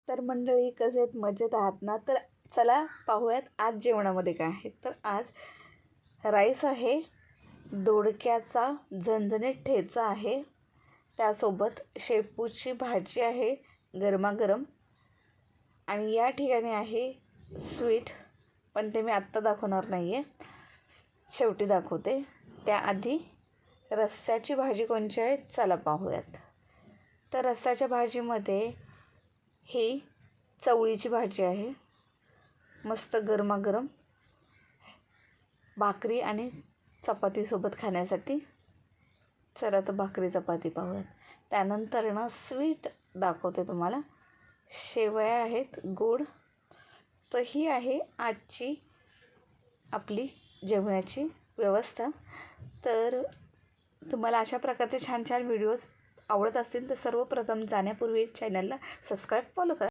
तर मंडळी कसे आहेत, मजेत आहात ना? तर चला पाहूयात आज जेवणामध्ये काय आहे. तर आज राईस आहे, दोडक्याचा झणझणीत ठेचा आहे, त्यासोबत शेपूची भाजी आहे गरमागरम, आणि या ठिकाणी आहे स्वीट, पण ते मी आत्ता दाखवणार नाही आहे, शेवटी दाखवते. त्याआधी रस्स्याची भाजी कोणची आहे चला पाहूयात. तर रस्स्याच्या भाजीमध्ये ही चवळीची भाजी आहे, मस्त गरमागरम भाकरी आणि चपातीसोबत खाण्यासाठी. चला तर भाकरी चपाती पाहूयात. त्यानंतर ना स्वीट दाखवते तुम्हाला. शेवया आहेत गोड. तर ही आहे आजची आपली जेवणाची व्यवस्था. तर तुम्हाला अशा प्रकारचे छान छान व्हिडिओज आवडत असतील तर सर्वप्रथम जाण्यापूर्वी चॅनलला सबस्क्राईब फॉलो करा.